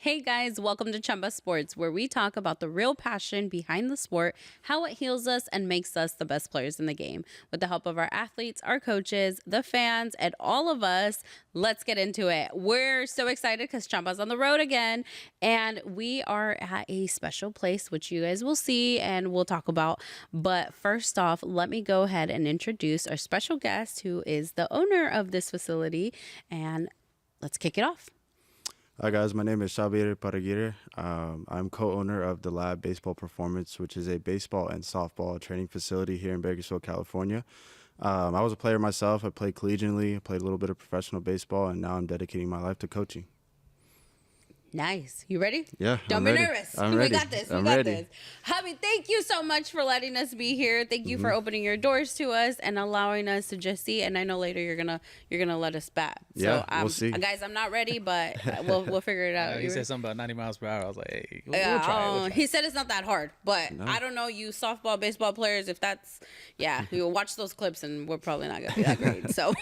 Hey guys, welcome to Chamba Sports, where we talk about the real passion behind the sport, how it heals us and makes us the best players in the game. With the help of our athletes, our coaches, the fans, and all of us, let's get into it. We're so excited because Chamba's on the road again, and we are at a special place, which you guys will see and we'll talk about. But first off, let me go ahead and introduce our special guest, who is the owner of this facility, and let's kick it off. Hi guys, my name is Xabi Iparraguirre. I'm co-owner of the Lab Baseball Performance, which is a baseball and softball training facility here in Bakersfield, California. I was a player myself. I played collegiately, I played a little bit of professional baseball, and now I'm dedicating my life to coaching. Nice. You ready? Yeah. Don't be nervous. I'm ready. We got this. I'm We got ready. this. Javi, thank you so much for letting us be here. Thank you for opening your doors to us and allowing us to just see. And I know later you're gonna let us bat. Yeah, So we'll see. guys, I'm not ready, but we'll figure it out. He said something about 90 miles per hour. I was like, hey, we'll try it. He said it's not that hard, but I don't know you softball, baseball players. If that's, you'll watch those clips and we're probably not gonna be that great. So,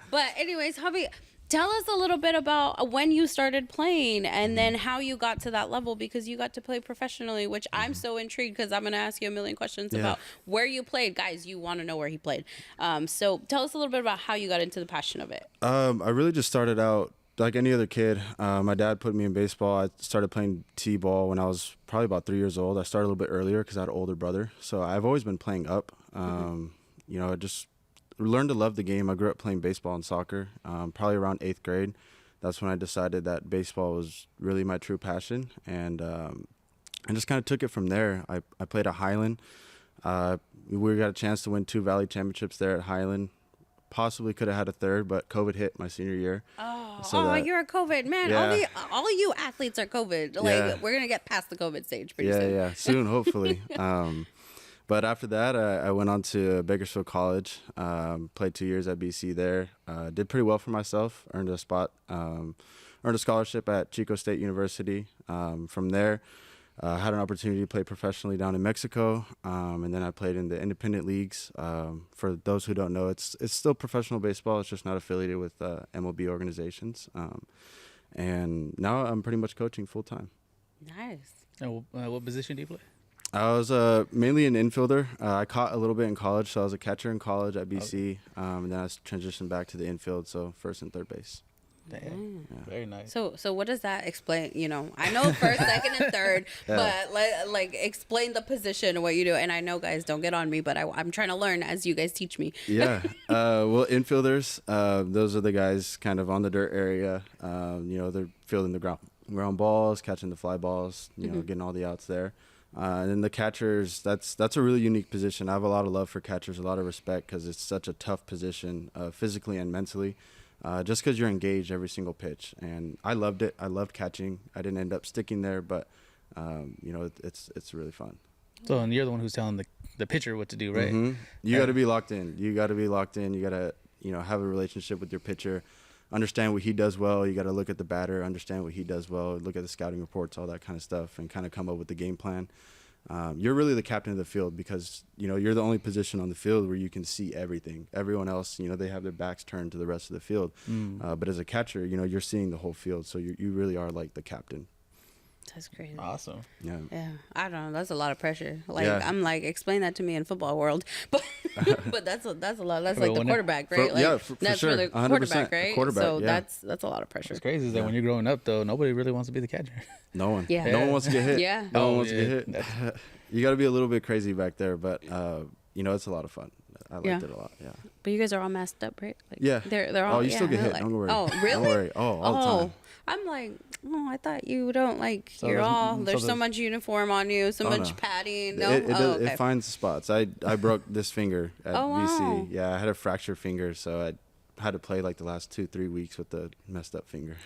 but anyways, Javi, tell us a little bit about when you started playing and then how you got to that level, because you got to play professionally, which I'm so intrigued because I'm going to ask you a million questions about where you played. Guys, you want to know where he played. So tell us a little bit about how you got into the passion of it. I really just started out like any other kid. My dad put me in baseball. I started playing t-ball when I was probably about 3 years old. I started a little bit earlier because I had an older brother. So I've always been playing up. I just learned to love the game. I grew up playing baseball and soccer, probably around 8th grade. That's when I decided that baseball was really my true passion, and I just kind of took it from there. I played at Highland. We got a chance to win 2 Valley championships there at Highland. Possibly could have had a third, but COVID hit my senior year. You're a COVID man. Yeah. All you athletes are COVID. We're gonna get past the COVID stage pretty soon. Yeah, soon, hopefully. But after that, I went on to Bakersfield College, played 2 years at BC there, did pretty well for myself, earned a scholarship at Chico State University. From there, had an opportunity to play professionally down in Mexico, and then I played in the independent leagues. For those who don't know, it's still professional baseball, it's just not affiliated with MLB organizations. And now I'm pretty much coaching full-time. Nice. And what position do you play? I was mainly an infielder. I caught a little bit in college, so I was a catcher in college at BC, and then I transitioned back to the infield, so first and third base. Damn. Yeah. Very nice. So what does that explain? I know first, second, and third, but like explain the position of what you do. And I know, guys, don't get on me, but I'm trying to learn as you guys teach me. Yeah. Well, infielders, those are the guys kind of on the dirt area. They're fielding the ground balls, catching the fly balls, getting all the outs there. And then the catchers, that's a really unique position. I have a lot of love for catchers, a lot of respect, because it's such a tough position, physically and mentally, just because you're engaged every single pitch. And I loved it. I loved catching. I didn't end up sticking there, but it's really fun. So, and you're the one who's telling the pitcher what to do, right? Mm-hmm. You got to be locked in. You got to have a relationship with your pitcher. Understand what he does well. You got to look at the batter, understand what he does well, look at the scouting reports, all that kind of stuff, and kind of come up with the game plan. You're really the captain of the field because, you're the only position on the field where you can see everything. Everyone else, they have their backs turned to the rest of the field. But as a catcher, you're seeing the whole field, so you really are like the captain. That's crazy. Awesome. Yeah. I don't know. That's a lot of pressure. I'm like, explain that to me in football world. But that's a lot. That's like the quarterback, right? For that's sure. for the quarterback, right? Quarterback, so that's a lot of pressure. What's crazy is that when you're growing up, though, nobody really wants to be the catcher. No one. Yeah. No one wants to get hit. Yeah. No one wants to get hit. You got to be a little bit crazy back there, but it's a lot of fun. I liked it a lot. Yeah. But you guys are all masked up, right? Yeah. They're all. Oh, you still get hit. Don't worry. Oh, really? Don't worry. Oh, all the time. I'm like, I thought you don't like. So there's so much uniform on you, so much padding. No, It finds the spots. I broke this finger at BC. Wow. Yeah, I had a fractured finger, so I had to play like the last 2-3 weeks with the messed up finger.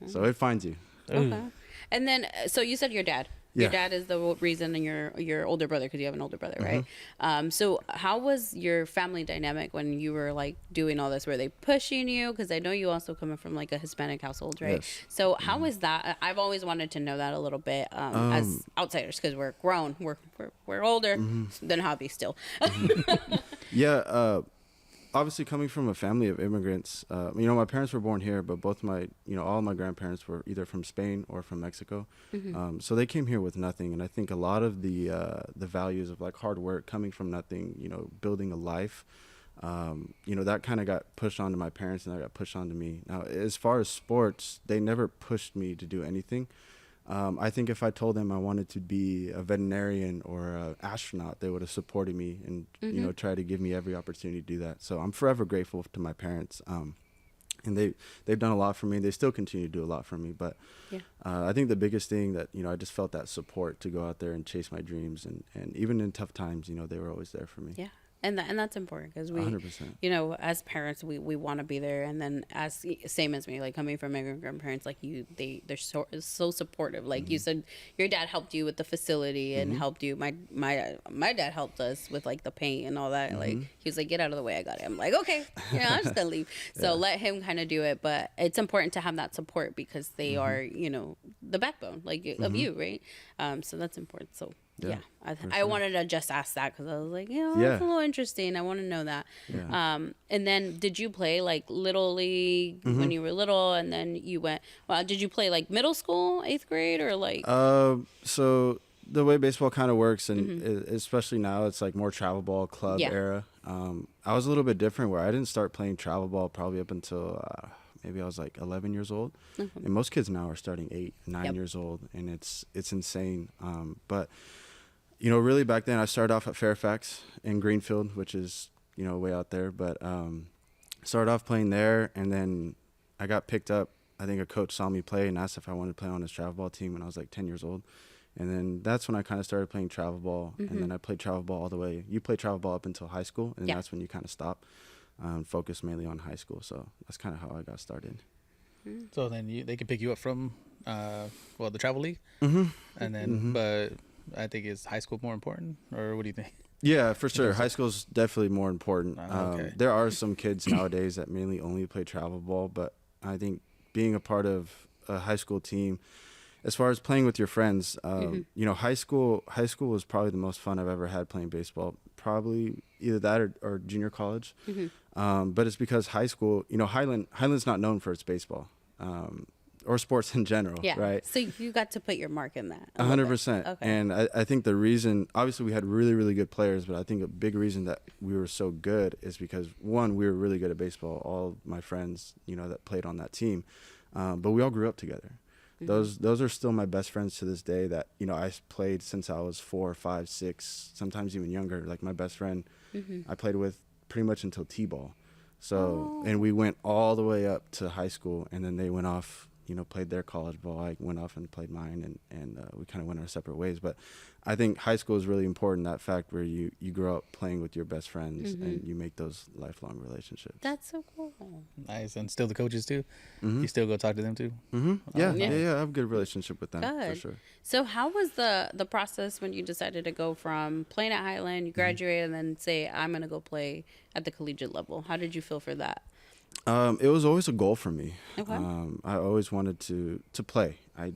So it finds you. Okay. And then, so you said your dad. Your Yeah. dad is the reason, and your older brother, because you have an older brother, right? So how was your family dynamic when you were like doing all this? Were they pushing you? Because I know you also coming from like a Hispanic household, right? Yes. So how was that? I've always wanted to know that a little bit as outsiders, because we're grown, we're older than Javi still. Yeah. obviously coming from a family of immigrants, my parents were born here, but both all my grandparents were either from Spain or from Mexico. So they came here with nothing. And I think a lot of the values of like hard work, coming from nothing, building a life, that kind of got pushed onto my parents and that got pushed onto me. Now, as far as sports, they never pushed me to do anything. I think if I told them I wanted to be a veterinarian or an astronaut, they would have supported me and, tried to give me every opportunity to do that. So I'm forever grateful to my parents. And they've done a lot for me. They still continue to do a lot for me. But I think the biggest thing that, I just felt that support to go out there and chase my dreams. And even in tough times, they were always there for me. Yeah. And that's important because we, 100%. As parents, we want to be there. And then same as me, like coming from immigrant grandparents, like they're so supportive. Like you said, your dad helped you with the facility and helped you. My dad helped us with like the paint and all that. Like he was like, get out of the way, I got it. I'm like, okay, I'm just gonna leave. So let him kind of do it. But it's important to have that support because they are, the backbone of you, right? So that's important. So. Yeah, I wanted to just ask that because I was like, it's a little interesting. I want to know that. Yeah. And then did you play like Little League when you were little? And then you went, did you play like middle school, 8th grade or like? So the way baseball kind of works, and especially now, it's like more travel ball club era. I was a little bit different where I didn't start playing travel ball probably up until maybe I was like 11 years old. And most kids now are starting 8, 9 years old, and it's insane. But really back then I started off at Fairfax in Greenfield, which is, way out there. But started off playing there, and then I got picked up. I think a coach saw me play and asked if I wanted to play on his travel ball team when I was like 10 years old. And then that's when I kind of started playing travel ball. And then I played travel ball all the way. You play travel ball up until high school, and that's when you kind of stop, focus mainly on high school. So that's kind of how I got started. So then they can pick you up from, the travel league? And then, but I think is high school more important, or what do you think? Yeah, for sure. High school is definitely more important. Okay. There are some kids nowadays that mainly only play travel ball, but I think being a part of a high school team, as far as playing with your friends, high school was probably the most fun I've ever had playing baseball. Probably either that or junior college. But it's because high school, Highland's not known for its baseball. Or sports in general, right? So you got to put your mark in that. 100%. Okay. And I think the reason, obviously we had really, really good players, but I think a big reason that we were so good is because, one, we were really good at baseball. All my friends, that played on that team. But we all grew up together. Those are still my best friends to this day that, I played since I was 4, 5, 6, sometimes even younger. Like my best friend I played with pretty much until T-ball. So, and we went all the way up to high school, and then they went off, played their college ball. I went off and played mine, and we kind of went our separate ways. But I think high school is really important, that fact where you grow up playing with your best friends and you make those lifelong relationships. That's so cool. Nice. And still the coaches too? You still go talk to them too? Yeah, I have a good relationship with them. Good. For sure. So how was the process when you decided to go from playing at Highland, you graduated, and then say, I'm going to go play at the collegiate level? How did you feel for that? It was always a goal for me. Okay. I always wanted to play. I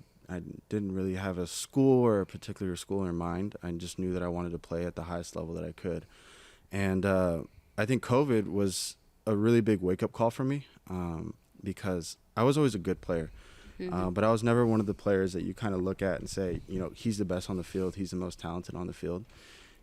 didn't really have a school or a particular school in mind. I just knew that I wanted to play at the highest level that I could. And I think COVID was a really big wake-up call for me because I was always a good player. But I was never one of the players that you kind of look at and say, he's the best on the field. He's the most talented on the field.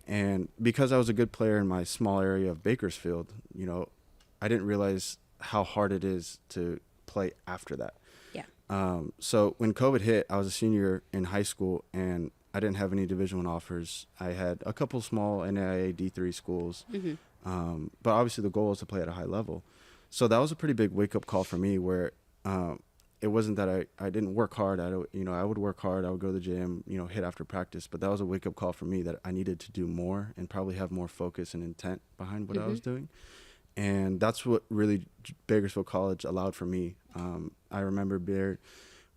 And because I was a good player in my small area of Bakersfield, I didn't realize how hard it is to play after that. Yeah. So when COVID hit, I was a senior in high school, and I didn't have any Division I offers. I had a couple small NAIA D3 schools, but obviously the goal was to play at a high level. So that was a pretty big wake-up call for me, where it wasn't that I didn't work hard. I would work hard. I would go to the gym, hit after practice. But that was a wake-up call for me that I needed to do more and probably have more focus and intent behind what I was doing. And that's what really Bakersfield College allowed for me. I remember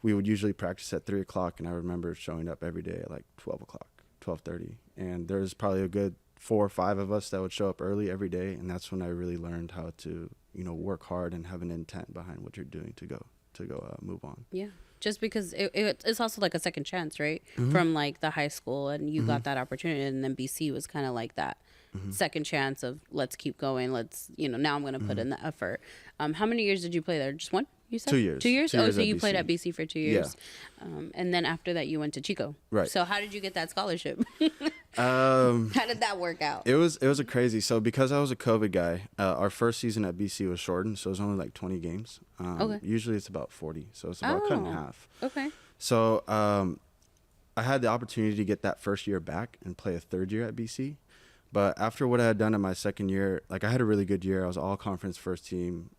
we would usually practice at 3 o'clock, and I remember showing up every day at like 12 o'clock, 12:30. And there's probably a good 4 or 5 of us that would show up early every day. And that's when I really learned how to, work hard and have an intent behind what you're doing to go move on. Yeah. Just because it's also like a second chance, right? From like the high school, and you got that opportunity, and then BC was kind of like that. second chance of let's keep going. Let's, now I'm going to put in the effort. How many years did you play there? Just one? You said 2 years. 2 years? 2 years So at you BC. played at BC for 2 years. And then after that, you went to Chico. Right. So how did you get that scholarship? How did that work out? It was a crazy. So because I was a COVID guy, our first season at BC was shortened, so it was only like 20 games. Okay. Usually it's about 40, so it's about cut in half. Okay. So I had the opportunity to get that first year back and play a third year at BC. But after what I had done in my second year, like I had a really good year. I was all conference first team.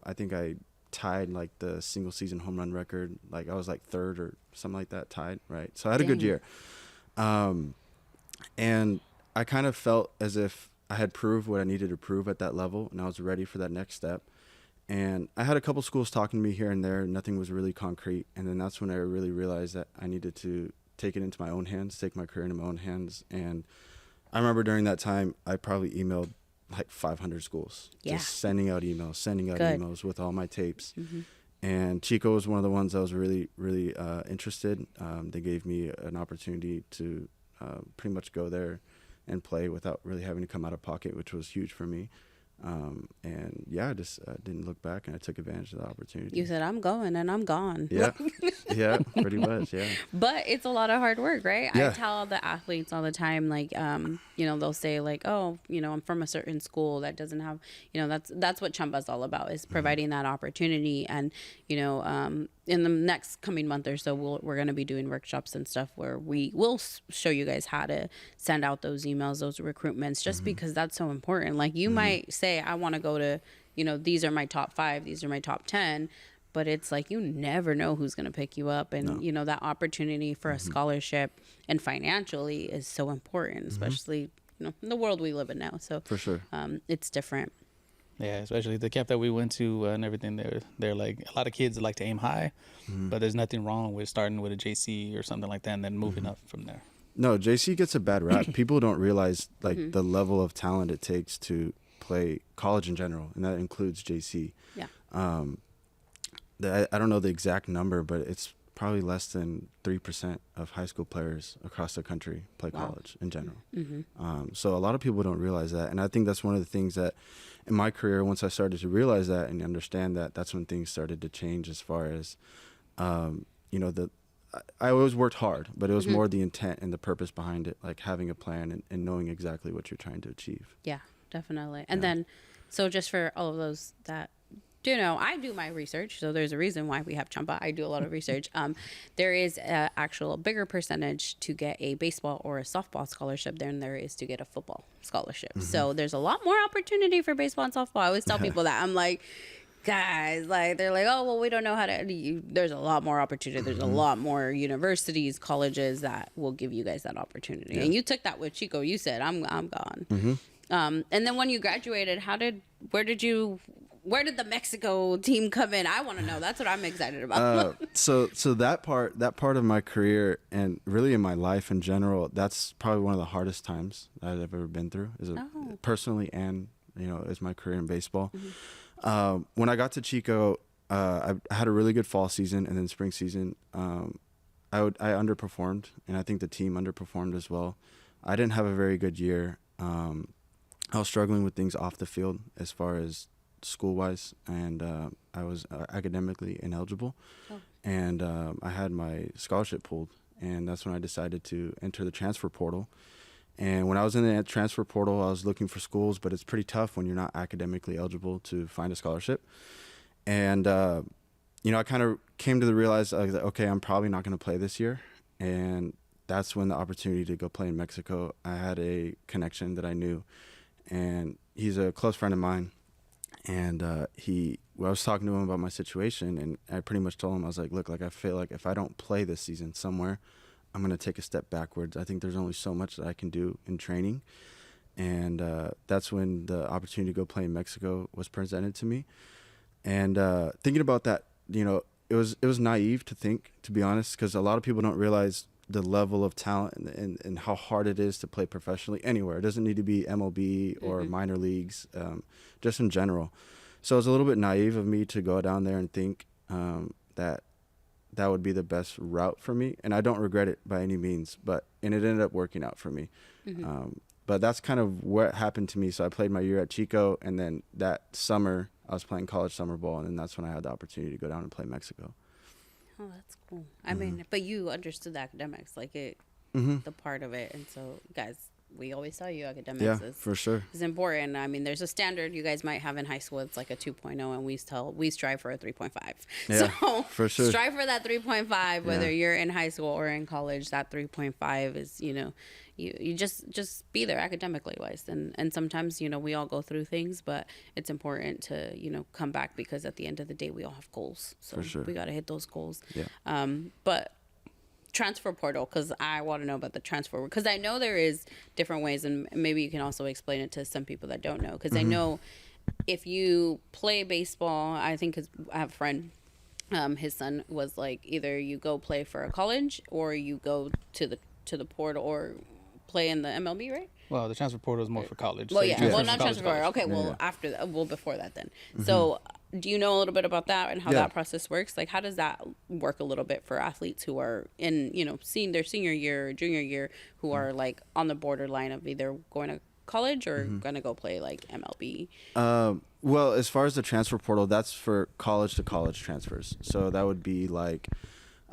I think I tied like the single season home run record. Like I was like third or something like that, tied, right? So I had a good year. And I kind of felt as if I had proved what I needed to prove at that level, and I was ready for that next step. And I had a couple schools talking to me here and there. Nothing was really concrete. And then that's when I really realized that I needed to take it into my own hands, take my career into my own hands. And I remember during that time, I probably emailed like 500 schools, just sending out emails with all my tapes. And Chico was one of the ones that was really, really interested. They gave me an opportunity to pretty much go there and play without really having to come out of pocket, which was huge for me. And yeah, I just didn't look back, and I took advantage of the opportunity. You said, I'm going and I'm gone. Yeah. Yeah, pretty much. Yeah. But it's a lot of hard work, right? Yeah. I tell the athletes all the time, like, they'll say like, oh, I'm from a certain school that doesn't have, that's what Chamba's all about, is providing that opportunity. And, in the next coming month or so, we're going to be doing workshops and stuff where we will show you guys how to send out those emails, those recruitments, just because that's so important. Like you might say, I want to go to, these are my top 5, these are my top 10, but it's like, you never know who's going to pick you up. And, that opportunity for a scholarship and financially is so important, especially, in the world we live in now. So for sure, it's different. Yeah, especially the camp that we went to and everything. They're like, a lot of kids like to aim high, but there's nothing wrong with starting with a JC or something like that and then moving up from there. No, JC gets a bad rap. People don't realize like the level of talent it takes to play college in general, and that includes JC. Yeah. I don't know the exact number, but it's probably less than 3% of high school players across the country play college in general. So a lot of people don't realize that, and I think that's one of the things that in my career, once I started to realize that and understand that, that's when things started to change as far as, I always worked hard, but it was more the intent and the purpose behind it, like having a plan and knowing exactly what you're trying to achieve. Yeah, definitely. And then, so just for all of those that do know, I do my research, so there's a reason why we have Chamba. I do a lot of research. There is a actual bigger percentage to get a baseball or a softball scholarship than there is to get a football scholarship. So there's a lot more opportunity for baseball and softball. I always tell people that. I'm like, guys, like, they're like, oh, well, we don't know how to. There's a lot more opportunity. There's a lot more universities, colleges that will give you guys that opportunity. And you took that with Chico. You said, I'm gone. And then when you graduated, where did the Mexico team come in? I want to know. That's what I'm excited about. So that part of my career and really in my life in general, that's probably one of the hardest times I've ever been through, personally and as my career in baseball. When I got to Chico, I had a really good fall season, and then spring season, I underperformed, and I think the team underperformed as well. I didn't have a very good year. I was struggling with things off the field as far as school-wise, and I was academically ineligible, and I had my scholarship pulled, and that's when I decided to enter the transfer portal. And when I was in the transfer portal, I was looking for schools, but it's pretty tough when you're not academically eligible to find a scholarship. And I kind of came to realize that, okay, I'm probably not going to play this year, and that's when the opportunity to go play in Mexico. I had a connection that I knew, and he's a close friend of mine. And I was talking to him about my situation, and I pretty much told him, I was like, look, like I feel like if I don't play this season somewhere, I'm going to take a step backwards. I think there's only so much that I can do in training. And that's when the opportunity to go play in Mexico was presented to me. And thinking about that, it was naive to think, to be honest, because a lot of people don't realize the level of talent and how hard it is to play professionally anywhere. It doesn't need to be MLB or minor leagues, just in general. So it was a little bit naive of me to go down there and think that would be the best route for me. And I don't regret it by any means, and it ended up working out for me. But that's kind of what happened to me. So I played my year at Chico, and then that summer I was playing college summer ball, and then that's when I had the opportunity to go down and play Mexico. Oh, that's cool. I mean, but you understood the academics, like it, the part of it. And so, guys, we always tell you academics for sure. is important. I mean, there's a standard you guys might have in high school. It's like a 2.0, and we strive for a 3.5. Yeah, so for sure. strive for that 3.5, whether you're in high school or in college. That 3.5 is, you just be there academically wise. And sometimes, we all go through things, but it's important to, come back, because at the end of the day, we all have goals. So for sure. we got to hit those goals. Yeah. But transfer portal, because I want to know about the transfer, because I know there is different ways, and maybe you can also explain it to some people that don't know, because I know if you play baseball, I think I have a friend, his son was like, either you go play for a college or you go to the portal or play in the MLB, right? Well, the transfer portal is more for college. Well, so yeah. Well, not transfer portal. Okay, well, after that, well, before that then. So do you know a little bit about that and how that process works? Like, how does that work a little bit for athletes who are in, seeing their senior year or junior year, who are like on the borderline of either going to college or going to go play like MLB? Well, as far as the transfer portal, that's for college to college transfers. So that would be like,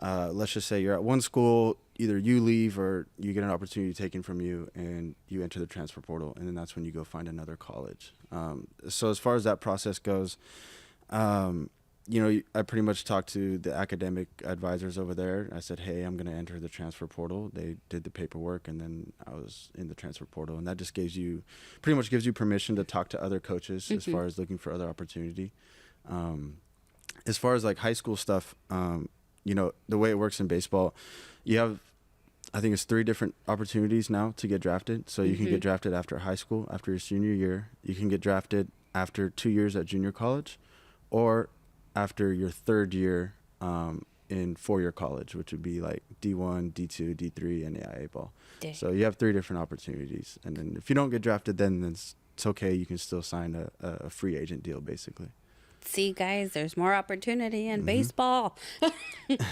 let's just say you're at one school, either you leave or you get an opportunity taken from you and you enter the transfer portal, and then that's when you go find another college. So as far as that process goes, I pretty much talked to the academic advisors over there. I said, hey, I'm going to enter the transfer portal. They did the paperwork, and then I was in the transfer portal, and that just pretty much gives you permission to talk to other coaches as far as looking for other opportunity. As far as like high school stuff, the way it works in baseball, you have, I think it's 3 different opportunities now to get drafted. So you can get drafted after high school, after your senior year. You can get drafted after 2 years at junior college, or after your 3rd year in 4-year college, which would be like D1, D2, D3, and AIA ball. Dang. So you have 3 different opportunities. And then if you don't get drafted, then it's okay. You can still sign a free agent deal, basically. See, guys, there's more opportunity in baseball.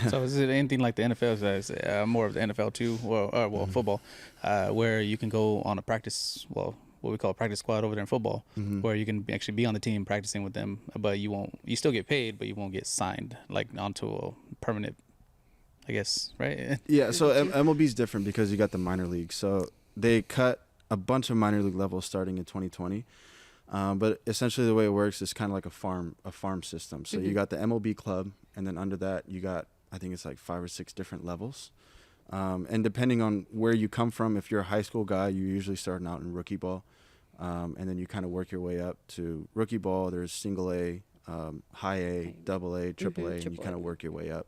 So is it anything like the NFL? More of the NFL too, football, where you can go on a practice, what we call a practice squad over there in football, where you can actually be on the team practicing with them, but you still get paid, but you won't get signed like onto a permanent, I guess, right? Yeah, so MLB is different because you got the minor league. So they cut a bunch of minor league levels starting in 2020. But essentially the way it works is kind of like a farm system. So you got the MLB club, and then under that you got, I think it's like 5 or 6 different levels. And depending on where you come from, if you're a high school guy, you're usually starting out in rookie ball. And then you kind of work your way up to rookie ball. There's single A, high A, double A, triple A, and you kind of work your way up.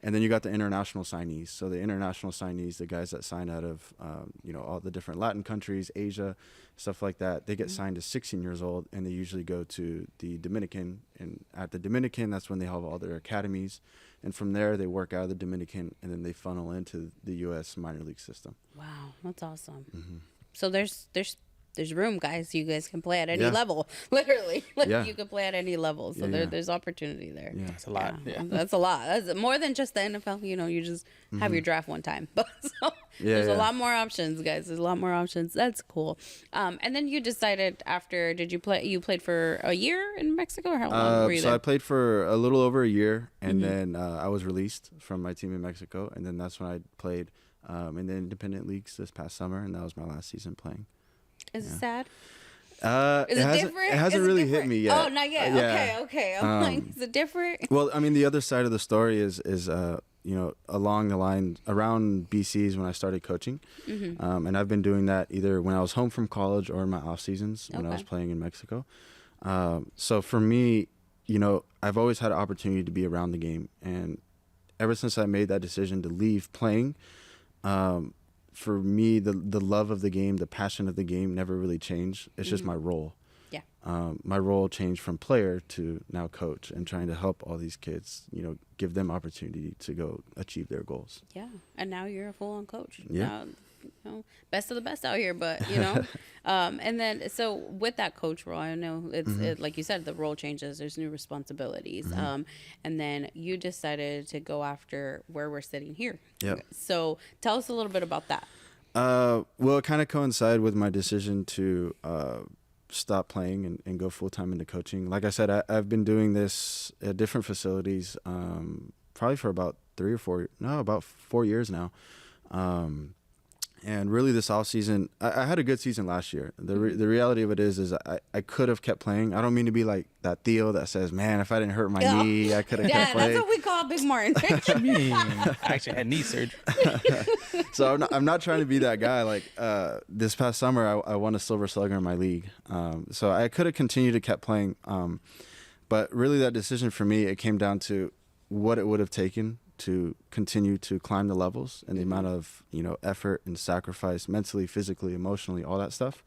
And then you got the international signees. So the international signees, the guys that sign out of, all the different Latin countries, Asia, stuff like that, they get signed at 16 years old, and they usually go to the Dominican. And at the Dominican, that's when they have all their academies. And from there, they work out of the Dominican, and then they funnel into the U.S. minor league system. Wow, that's awesome. So there's room, guys. You guys can play at any level, literally. You can play at any level. So there's opportunity there. Yeah, that's a lot. Yeah. That's a lot. That's more than just the NFL. You just have your draft one time. But there's a lot more options, guys. There's a lot more options. That's cool. And then you decided after, you played for a year in Mexico, or how long were you there? So I played for a little over a year, and then I was released from my team in Mexico, and then that's when I played in the independent leagues this past summer, and that was my last season playing. Is it sad? Is it different? It hasn't really hit me yet. Oh, not yet. Okay. I'm like, is it different? Well, I mean, the other side of the story is along the line around BCs when I started coaching, and I've been doing that either when I was home from college or in my off seasons when I was playing in Mexico. So for me, I've always had an opportunity to be around the game, and ever since I made that decision to leave playing, for me, the love of the game, the passion of the game never really changed. It's just my role. Yeah. My role changed from player to now coach, and trying to help all these kids, give them opportunity to go achieve their goals. Yeah. And now you're a full-on coach. Yeah. Now, best of the best out here, but, and then, so with that coach role, I know it's like you said, the role changes, there's new responsibilities. And then you decided to go after where we're sitting here. Yeah. So tell us a little bit about that. Well, it kind of coincided with my decision to stop playing and go full-time into coaching. Like I said, I've been doing this at different facilities probably for about 4 years now. And really this off season, I had a good season last year. The reality of it is I could have kept playing. I don't mean to be like that Theo that says, man, if I didn't hurt my knee, I could have kept playing. Yeah, that's what we call Big Martin. What you mean? I actually had knee surgery. So I'm not trying to be that guy. Like this past summer, I won a Silver Slugger in my league. So I could have continued to kept playing. But really that decision for me, it came down to what it would have taken to continue to climb the levels and the amount of, effort and sacrifice mentally, physically, emotionally, all that stuff.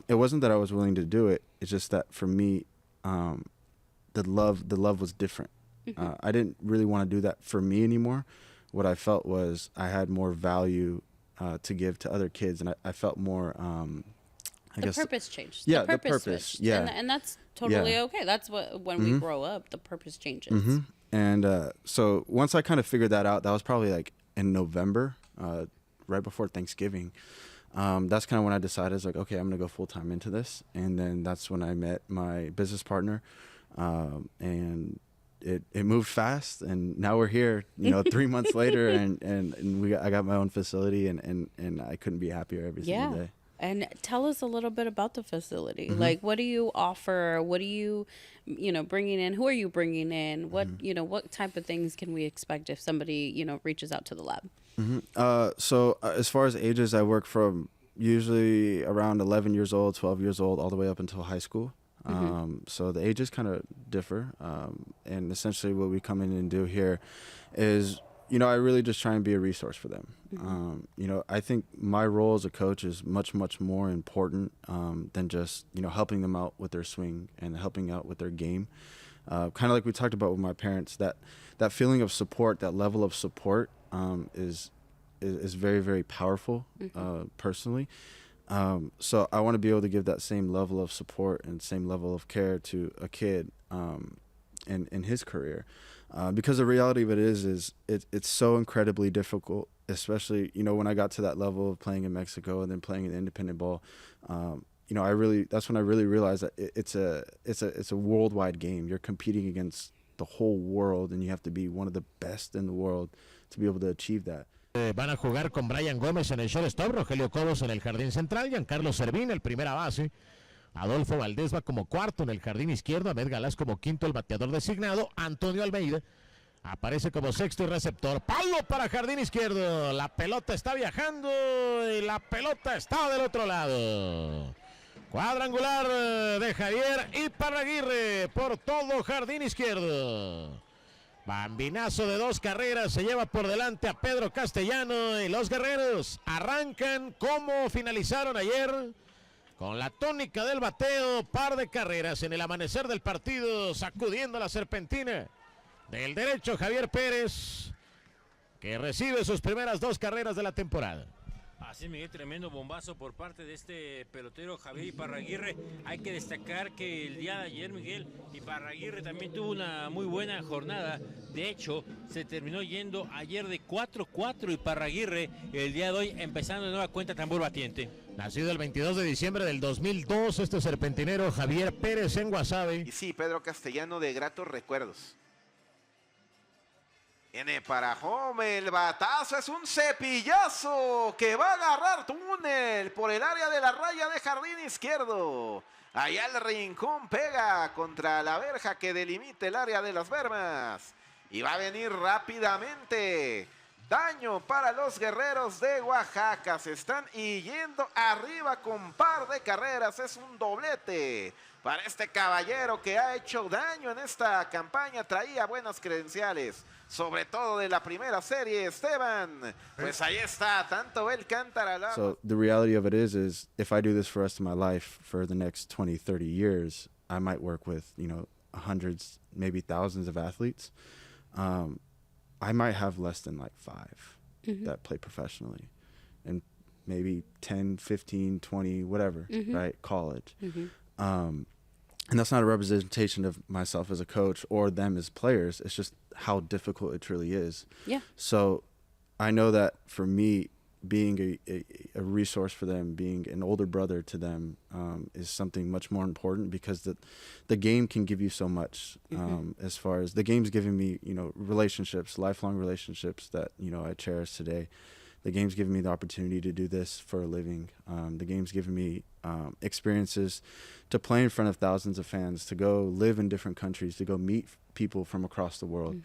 It wasn't that I was willing to do it. It's just that for me, the love was different. I didn't really want to do that for me anymore. What I felt was I had more value to give to other kids, and I felt more, the purpose changed. Yeah, the purpose switched. Yeah. And that's totally okay. That's what, when we grow up, the purpose changes. And so once I kind of figured that out, that was probably like in November, right before Thanksgiving. That's kind of when I decided, it's like, okay, I'm going to go full time into this. And then that's when I met my business partner. And it moved fast. And now we're here, 3 months later, and I got my own facility, and I couldn't be happier every single day. And tell us a little bit about the facility. Like, what do you offer? What are you, bringing in? Who are you bringing in? What, what type of things can we expect if somebody, reaches out to the lab? So as far as ages, I work from usually around 11 years old, 12 years old, all the way up until high school. So the ages kind of differ. And essentially what we come in and do here is, I really just try and be a resource for them. I think my role as a coach is much, much more important than just, helping them out with their swing and helping out with their game. Kind of like we talked about with my parents, that feeling of support, that level of support is very, very powerful personally. So I want to be able to give that same level of support and same level of care to a kid in his career. Because the reality of it is it's so incredibly difficult, especially, when I got to that level of playing in Mexico and then playing in independent ball. That's when I really realized that it's a worldwide game. You're competing against the whole world, and you have to be one of the best in the world to be able to achieve that. Van a jugar con Brian Gómez en el shortstop, Rogelio Cobos en el jardín central, Giancarlo Servín, el primera base. Adolfo Valdés va como cuarto en el jardín izquierdo, Ahmed Galás como quinto, el bateador designado, Antonio Almeida aparece como sexto y receptor. Palo para jardín izquierdo, la pelota está viajando y la pelota está del otro lado. Cuadrangular de Xabier Iparraguirre por todo jardín izquierdo. Bambinazo de 2 carreras, se lleva por delante a Pedro Castellano y los guerreros arrancan como finalizaron ayer. Con la tónica del bateo, par de carreras en el amanecer del partido, sacudiendo la serpentina del derecho Xabier Pérez, que recibe sus primeras 2 carreras de la temporada. Así Miguel, tremendo bombazo por parte de este pelotero Xabi Iparraguirre. Hay que destacar que el día de ayer, Miguel, Iparraguirre también tuvo una muy buena jornada. De hecho, se terminó yendo ayer de 4-4 Iparraguirre, el día de hoy empezando de nueva cuenta tambor batiente. Nacido el 22 de diciembre del 2002, este serpentinero Xabier Pérez en Guasave. Y sí, Pedro Castellano de gratos recuerdos. Viene para home, el batazo es un cepillazo que va a agarrar túnel por el área de la raya de jardín izquierdo. Allá el rincón pega contra la verja que delimita el área de las bermas. Y va a venir rápidamente. Daño para los guerreros de Oaxaca. Se están yendo arriba con par de carreras. Es un doblete para este caballero que ha hecho daño en esta campaña. Traía buenas credenciales, sobre todo de la primera serie, Esteban. Pues ahí está, tanto él cántara. So the reality of it is if I do this for the rest of my life, for the next 20, 30 years, I might work with, hundreds, maybe thousands of athletes. I might have less than like 5 that play professionally, and maybe 10, 15, 20, whatever, right? College. And that's not a representation of myself as a coach or them as players. It's just how difficult it truly is. Yeah. So I know that for me, being a resource for them, being an older brother to them, is something much more important, because the game can give you so much. As far as the game's giving me, relationships, lifelong relationships that, I cherish today. The game's giving me the opportunity to do this for a living. The game's giving me experiences to play in front of thousands of fans, to go live in different countries, to go meet people from across the world.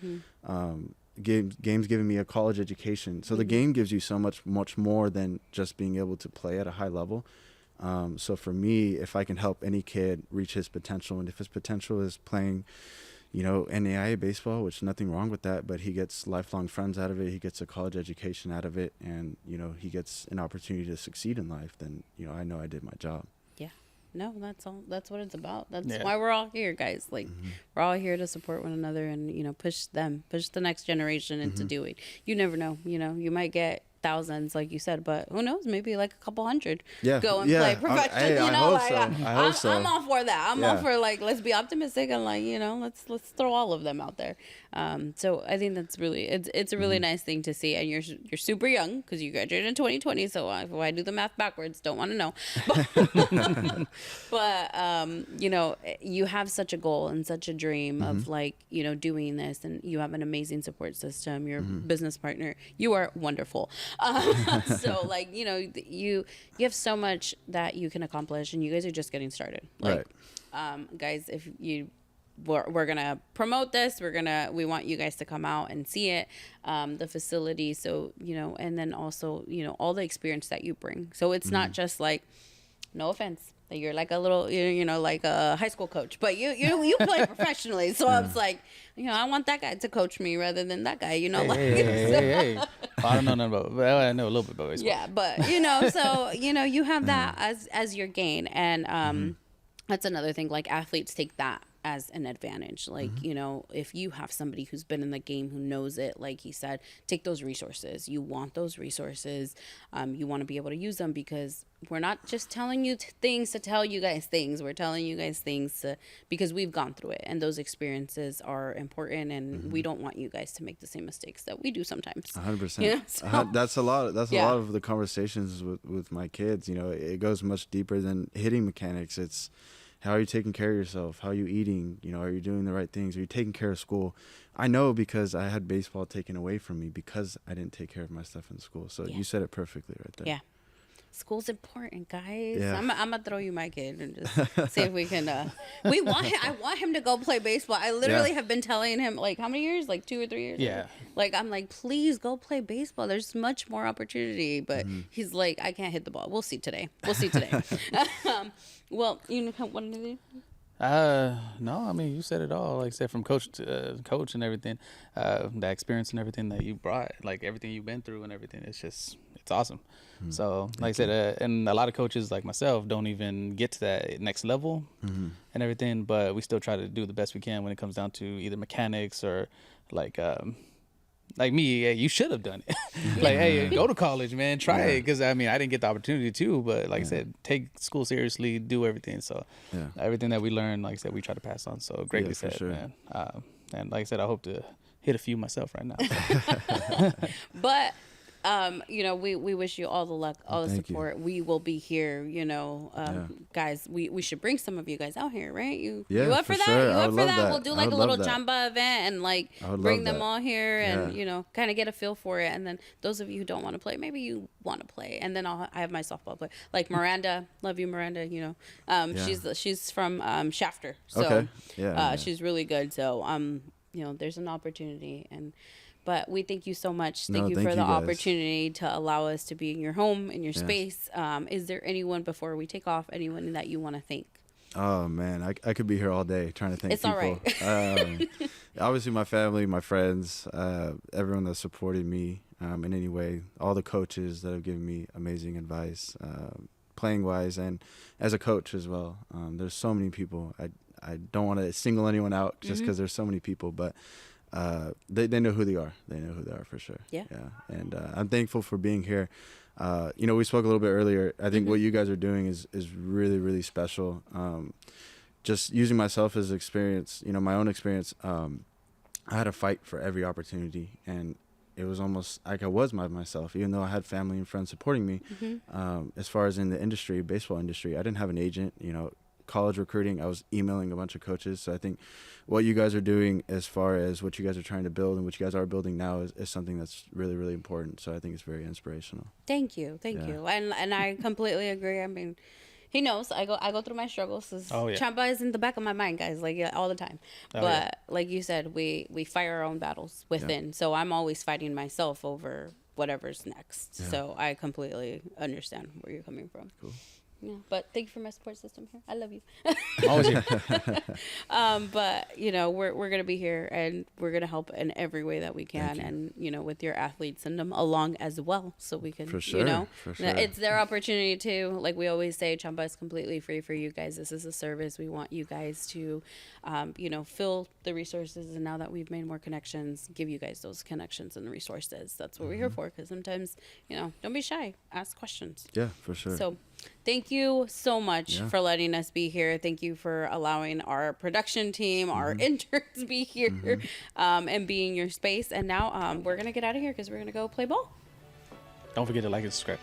Game's giving me a college education. So the game gives you so much more than just being able to play at a high level. So for me, if I can help any kid reach his potential, and if his potential is playing, NAIA baseball, which nothing wrong with that, but he gets lifelong friends out of it, he gets a college education out of it, and, he gets an opportunity to succeed in life, then, I know I did my job. No, that's all. That's what it's about. That's why we're all here, guys. Like, we're all here to support one another and, push the next generation into doing. You never know. You might get thousands, like you said, but who knows? Maybe like a couple hundred go and play professionally. I hope so. I'm all for that. I'm all for, like, let's be optimistic and, like, let's throw all of them out there. So I think that's really it's a really nice thing to see. And you're super young, because you graduated in 2020. So if I do the math backwards, don't want to know. But you have such a goal and such a dream of, like, doing this, and you have an amazing support system. Your business partner, you are wonderful. So, like, you have so much that you can accomplish, and you guys are just getting started. Like, guys, if we're gonna promote this, we want you guys to come out and see it, the facility. So, and then also, all the experience that you bring. So it's not just like, no offense, that you're like a little, like a high school coach, but you play professionally. So I was like, I want that guy to coach me rather than that guy, Hey. I don't know nothing about, well, I know a little bit about baseball. Yeah, but so you have that as your gain, and that's another thing. Like, athletes take that as an advantage. Like, if you have somebody who's been in the game, who knows it, like he said, take those resources. You want those resources. You want to be able to use them, because we're not just telling you things to tell you guys things. We're telling you guys things because we've gone through it, and those experiences are important, and we don't want you guys to make the same mistakes that we do sometimes. 100%. So, that's a lot. That's a lot of the conversations with my kids. It goes much deeper than hitting mechanics. It's, how are you taking care of yourself? How are you eating? Are you doing the right things? Are you taking care of school? I know, because I had baseball taken away from me because I didn't take care of my stuff in school. So you said it perfectly right there. Yeah. School's important, guys. Yeah. I'm gonna throw you my kid and just see if we can. I want him to go play baseball. I literally have been telling him, like, how many years? Like 2 or 3 years. Yeah. Like, I'm like, please go play baseball. There's much more opportunity. But he's like, I can't hit the ball. We'll see today. Well, what do you? No, I mean, you said it all. Like I said, from coach to coach and everything, the experience and everything that you brought, like everything you've been through and everything, it's awesome. So, like I said, and a lot of coaches like myself don't even get to that next level and everything, but we still try to do the best we can when it comes down to either mechanics or like me. Hey, you should have done it. Like, hey, go to college, man, try it. Because I mean, I didn't get the opportunity to, but like I said, take school seriously, do everything. So everything that we learned, like I said, we try to pass on. So greatly said, man. And like I said, I hope to hit a few myself right now. But we wish you all the luck, all the support. We will be here, guys. We should bring some of you guys out here, right? You up for that? Sure. You up for that? That? We'll do like a little Chamba event and like bring them that. all here and kind of get a feel for it. And then those of you who don't want to play, maybe you want to play. And then I have my softball player, like Miranda. Love you, Miranda. She's from Shafter, so she's really good. So there's an opportunity But we thank you so much. Thank you for the opportunity to allow us to be in your home, in your space. Is there anyone, before we take off, anyone that you want to thank? Oh, man, I could be here all day trying to thank it's people. It's all right. Obviously, my family, my friends, everyone that supported me in any way, all the coaches that have given me amazing advice, playing-wise and as a coach as well. There's so many people. I don't want to single anyone out just because there's so many people, but they know who they are. They know who they are for sure. Yeah. And I'm thankful for being here. We spoke a little bit earlier. I think what you guys are doing is really, really special. Just using myself as experience, my own experience. I had to fight for every opportunity, and it was almost like I was by myself, even though I had family and friends supporting me. As far as in the industry, baseball industry, I didn't have an agent. College recruiting, I was emailing a bunch of coaches. So I think what you guys are doing as far as what you guys are trying to build and what you guys are building now is something that's really, really important. So I think it's very inspirational. Thank you. And I completely agree. I mean, he knows I go through my struggles. Chamba is in the back of my mind, guys, like all the time. Like you said, we fight our own battles within. So I'm always fighting myself over whatever's next. So I completely understand where you're coming from. Cool. Yeah, but thank you for my support system here. I love you. Always here. But we're gonna be here and we're gonna help in every way that we can, and with your athletes, send them along as well, so we can. For sure. It's their opportunity too. Like we always say, Chamba is completely free for you guys. This is a service. We want you guys to, fill the resources, and now that we've made more connections, give you guys those connections and the resources. That's what we're here for. Because sometimes, don't be shy. Ask questions. Yeah, for sure. So. Thank you so much for letting us be here. Thank you for allowing our production team, our interns be here, and be in your space. And now we're going to get out of here because we're going to go play ball. Don't forget to like and subscribe.